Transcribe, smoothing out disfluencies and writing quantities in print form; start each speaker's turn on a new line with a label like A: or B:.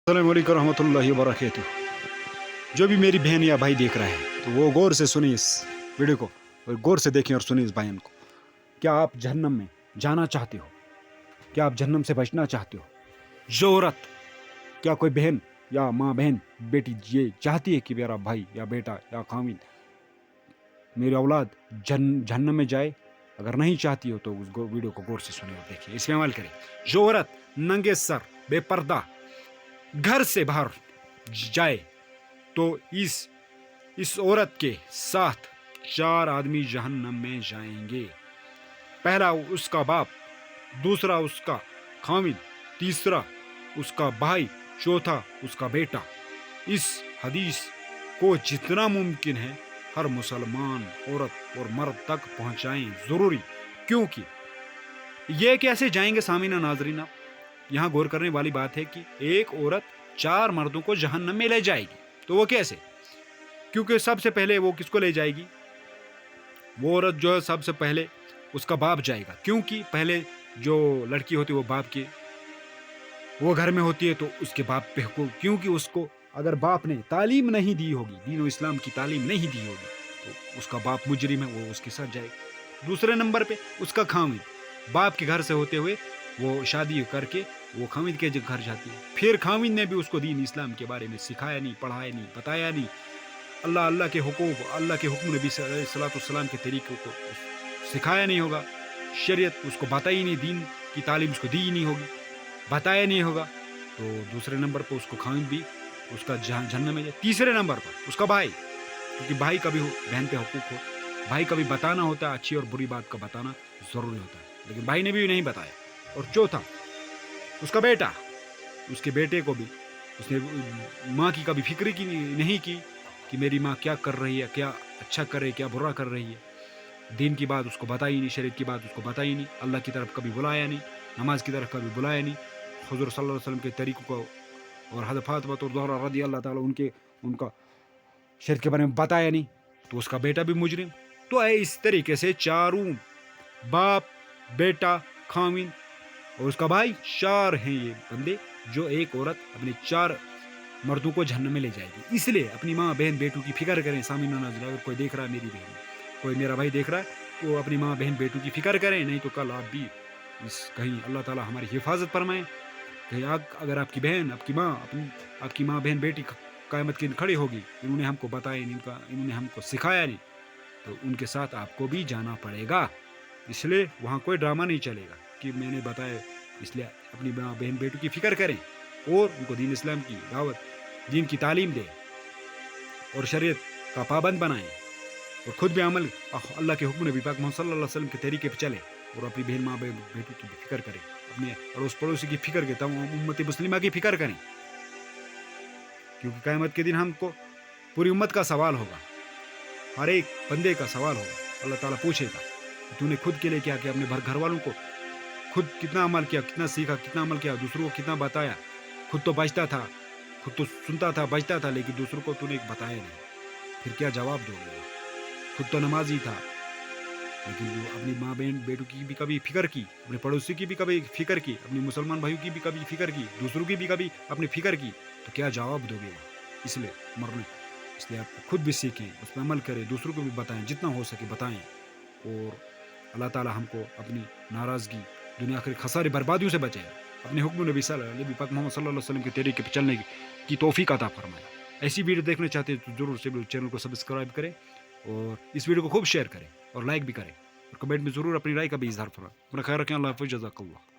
A: अस्सलाम वालेकुम रहमतुल्लाहि व बरकातुहू। जो भी मेरी बहन या भाई देख रहा है तो वो गौर से सुनिए इस वीडियो को, और गौर से देखें और सुनिए इस बयान को। क्या आप जहन्नम में जाना चाहते हो? क्या आप जहन्नम से बचना चाहते हो? जो औरत, क्या कोई बहन या माँ बहन बेटी ये चाहती है कि मेरा भाई या बेटा या खामिन, मेरी औलाद जहन्नम में जाए? अगर नहीं चाहती हो तो उस वीडियो को गौर से सुनिए और देखिए, इसमें अमल करें। जो औरत नंगे सर बेपर्दा घर से बाहर जाए तो इस औरत के साथ 4 आदमी जहन्नम में जाएंगे। पहला उसका बाप, दूसरा उसका खामिद, तीसरा उसका भाई, चौथा उसका बेटा। इस हदीस को जितना मुमकिन है हर मुसलमान औरत और मर्द तक पहुंचाएं जरूरी, क्योंकि ये कैसे जाएंगे सामीना नाजरीना, यहाँ गौर करने वाली बात है कि एक औरत 4 मर्दों को जहन्नम में ले जाएगी। तो वो कैसे? क्योंकि सबसे पहले वो किसको ले जाएगी? वो औरत जो है सबसे पहले उसका बाप जाएगा, क्योंकि पहले जो लड़की होती है वो बाप की, वो घर में होती है तो उसके बाप पे हुक्म, क्योंकि उसको अगर बाप ने तालीम नहीं दी होगी, दीन इस्लाम की तालीम नहीं दी होगी, तो उसका बाप मुजरिम है, वो उसके साथ जाएगा। दूसरे नंबर पे उसका खामिद, बाप के घर से होते हुए वो शादी करके वो खामिद के घर जाती है। फिर खामिद ने भी उसको दीन इस्लाम के बारे में सिखाया नहीं, पढ़ाया नहीं, बताया नहीं, अल्लाह के हुक्म, अल्लाह के हुक्म नबी सल्लल्लाहु अलैहि वसल्लम के तरीक़ों को सिखाया नहीं होगा, शरीयत उसको बताई नहीं, दीन की तालीम उसको दी नहीं होगी, बताया नहीं होगा, तो दूसरे नंबर पर उसको खामिद भी उसका जहन्नम में जाए। तीसरे नंबर पर उसका भाई, क्योंकि भाई का भी बहन पे हुकूक हो, भाई का भी बताना होता है, अच्छी और बुरी बात का बताना ज़रूरी होता है, लेकिन भाई ने भी नहीं बताया। और चौथा उसका बेटा, उसके बेटे को भी उसने माँ की कभी फिक्र की नहीं की कि मेरी माँ क्या कर रही है, क्या अच्छा कर रही है, क्या बुरा कर रही है। दीन की बात उसको बताई नहीं, शरीयत की बात उसको बताई नहीं, अल्लाह की तरफ कभी बुलाया नहीं, नमाज की तरफ कभी बुलाया नहीं, हुज़ूर सल्लल्लाहु अलैहि वसल्लम के तरीक़ों को और हज़रत फातिमा ज़हरा रज़ी अल्लाह ताला उनका शरीयत के बारे में बताया नहीं, तो उसका बेटा भी मुजरिम। तो इस तरीके से चारों, बाप, बेटा, खामिन और उसका भाई, 4 हैं ये बंदे जो एक औरत अपने 4 मर्दों को जहन्नम में ले जाएगी। इसलिए अपनी माँ बहन बेटों की फिक्र करें। सामीना नाज़रीन, अगर कोई देख रहा है, मेरी बहन, कोई मेरा भाई देख रहा है, तो अपनी माँ बहन बेटों की फिक्र करें, नहीं तो कल आप भी कहीं अल्लाह ताला हमारी हिफाजत फरमाए, कहीं अगर आपकी बहन, आपकी माँ बहन बेटी क़यामत के दिन खड़ी होगी, इन्होंने हमको बताया नहीं, इन्होंने हमको सिखाया नहीं, तो उनके साथ आपको भी जाना पड़ेगा। इसलिए वहाँ कोई ड्रामा नहीं चलेगा कि मैंने बताया। इसलिए अपनी माँ बहन बेटों की फिक्र करें और उनको दीन इस्लाम की दावत, दीन की तालीम दें और शरीयत का पाबंद बनाएं, और ख़ुद भी अमल अल्लाह के हुक्म नबी पाक मोहम्मद सल्लल्लाहु अलैहि वसल्लम के तरीके पर चलें, और अपनी बहन माँ बेटों की फिक्र करें, अपने अड़ोस पड़ोसी की फिक्र करें, तमाम उम्मत मुस्लिमा की फिक्र करें, क्योंकि क़यामत के दिन हमको पूरी उम्मत का सवाल होगा, हर एक बंदे का सवाल होगा। अल्लाह ताला पूछेगा तूने खुद के लिए क्या किया, अपने घर वालों को खुद कितना अमल किया, कितना सीखा, कितना अमल किया, दूसरों को कितना बताया। खुद तो बचता था, खुद तो सुनता था, बचता था, लेकिन दूसरों को तूने बताया नहीं, फिर क्या जवाब दोगे? खुद तो नमाजी था, लेकिन वो अपनी माँ बहन बेटों की भी कभी फिक्र की, अपने पड़ोसी की भी कभी फिक्र की, अपने मुसलमान भाइयों की भी कभी फिक्र की, दूसरों की भी कभी अपनी फिक्र की, तो क्या जवाब दोगे? इसलिए मरने, इसलिए आप खुद भी सीखें, उस पर अमल करें, दूसरों को भी बताएं, जितना हो सके बताएं, और अल्लाह ताला हमको अपनी नाराज़गी, दुनिया आखिर खसारे बर्बादियों से बचाए, अपने हुक्म नबी पाक मोहम्मद सल्लल्लाहु अलैहि वसल्लम के तरीके पर चलने की तौफीक अता फरमाए। ऐसी वीडियो देखना चाहते हैं तो ज़रूर से चैनल को सब्सक्राइब करें, और इस वीडियो को खूब शेयर करें और लाइक भी करें, और कमेंट में ज़रूर अपनी राय का भी इजहार फरमाएं। अपना ख्याल रखें। अल्लाह हाफ़िज़, जज़ाकल्लाह।